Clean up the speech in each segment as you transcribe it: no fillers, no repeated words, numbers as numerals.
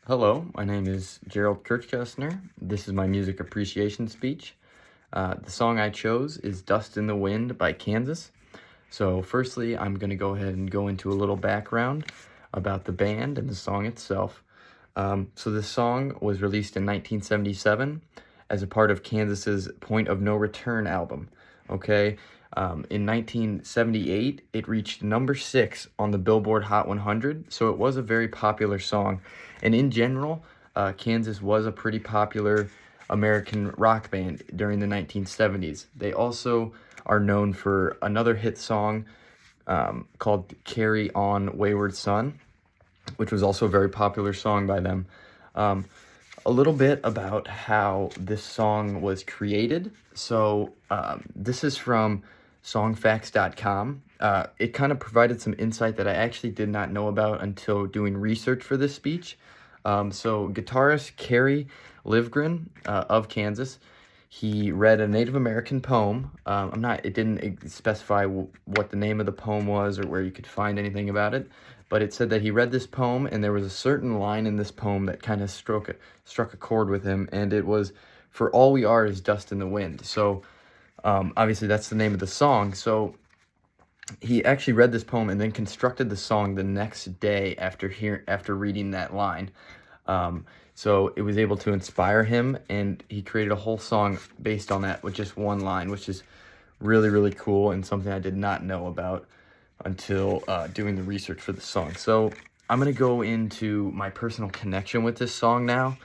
Hello, my name is Gerald Kirchgessner. This is my music appreciation speech. The song I chose is Dust in the Wind by Kansas. So firstly, I'm going to go ahead and go into a little background about the band and the song itself. So this song was released in 1977 as a part of Kansas's Point of No Return album. Okay, in 1978, it reached number 6 on the Billboard Hot 100, so it was a very popular song. And in general, Kansas was a pretty popular American rock band during the 1970s. They also are known for another hit song called Carry On Wayward Son, which was also a very popular song by them. A little bit about how this song was created. So this is from songfacts.com. It kind of provided some insight that I actually did not know about until doing research for this speech. So guitarist Kerry Livgren of Kansas, he read a Native American poem. It didn't specify what the name of the poem was or where you could find anything about it, but it said that he read this poem and there was a certain line in this poem that kind of struck a chord with him, and it was, "For all we are is dust in the wind." So obviously that's the name of the song. So he actually read this poem and then constructed the song the next day after reading that line. So it was able to inspire him, and he created a whole song based on that with just one line, which is really, really cool and something I did not know about until doing the research for the song. So I'm going to go into my personal connection with this song now.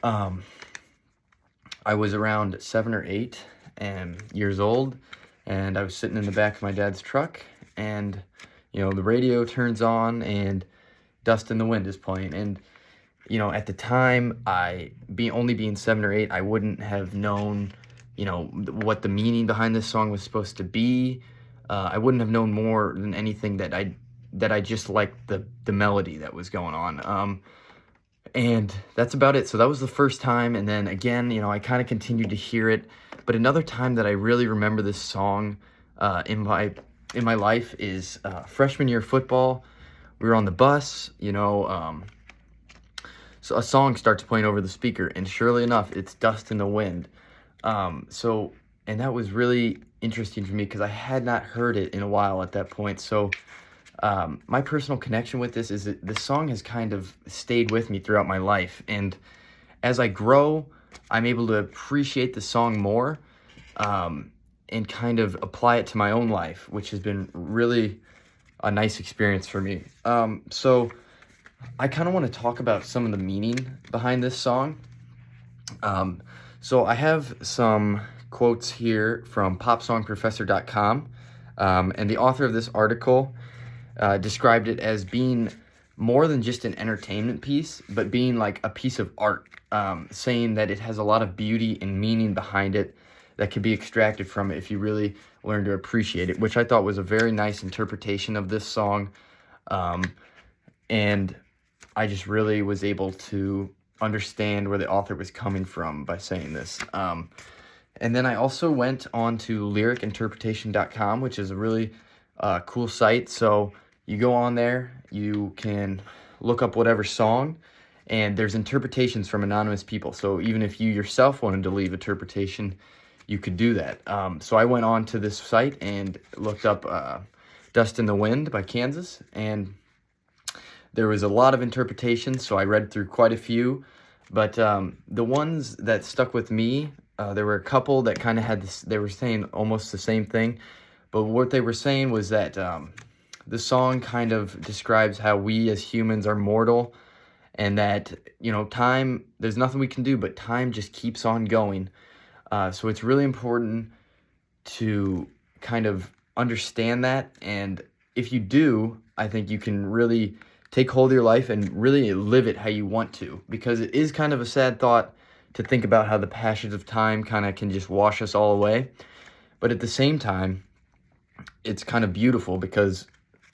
I was around 7 or 8 years old, and I was sitting in the back of my dad's truck, and the radio turns on and Dust in the Wind is playing. And at the time, only being 7 or 8, I wouldn't have known what the meaning behind this song was supposed to be. I wouldn't have known more than anything that I just liked the melody that was going on. And that's about it. So that was the first time, and then again, I kind of continued to hear it. But another time that I really remember this song in my life is freshman year football. We were on the bus, so a song starts playing over the speaker, and surely enough, it's Dust in the Wind. And that was really interesting for me because I had not heard it in a while at that point. So my personal connection with this is that this song has kind of stayed with me throughout my life. And as I grow, I'm able to appreciate the song more and kind of apply it to my own life, which has been really a nice experience for me. So I kind of want to talk about some of the meaning behind this song. So I have some quotes here from popsongprofessor.com, and the author of this article described it as being more than just an entertainment piece, but being like a piece of art, saying that it has a lot of beauty and meaning behind it that can be extracted from it if you really learn to appreciate it, which I thought was a very nice interpretation of this song. And I just really was able to understand where the author was coming from by saying this. And then I also went on to lyricinterpretation.com, which is a really cool site. So you go on there, you can look up whatever song, and there's interpretations from anonymous people. So even if you yourself wanted to leave interpretation, you could do that. So I went on to this site and looked up Dust in the Wind by Kansas, and there was a lot of interpretations, so I read through quite a few. But the ones that stuck with me, there were a couple that kind of had this, they were saying almost the same thing. But what they were saying was that the song kind of describes how we as humans are mortal, and that, time, there's nothing we can do, but time just keeps on going. So it's really important to kind of understand that. And if you do, I think you can really take hold of your life and really live it how you want to, because it is kind of a sad thought to think about how the passage of time kind of can just wash us all away. But at the same time, it's kind of beautiful, because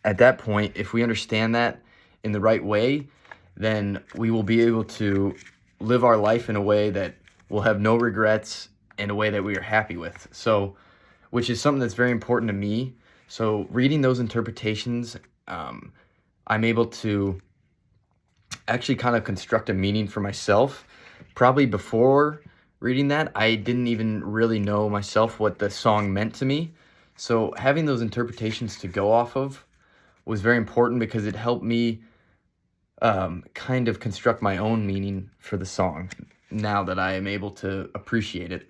at that point, if we understand that in the right way, then we will be able to live our life in a way that will have no regrets, in a way that we are happy with. So, which is something that's very important to me. So reading those interpretations, I'm able to actually kind of construct a meaning for myself. Probably before reading that, I didn't even really know myself what the song meant to me. So having those interpretations to go off of was very important because it helped me kind of construct my own meaning for the song now that I am able to appreciate it.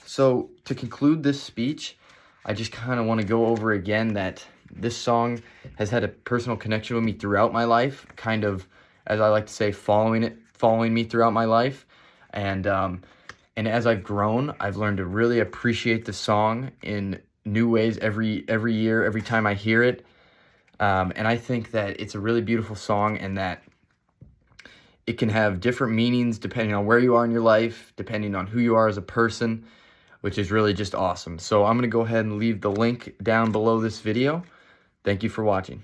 So to conclude this speech, I just kind of want to go over again that this song has had a personal connection with me throughout my life, kind of, as I like to say, following me throughout my life. And as I've grown, I've learned to really appreciate the song in new ways every year, every time I hear it. And I think that it's a really beautiful song, and that it can have different meanings depending on where you are in your life, depending on who you are as a person, which is really just awesome. So I'm going to go ahead and leave the link down below this video. Thank you for watching.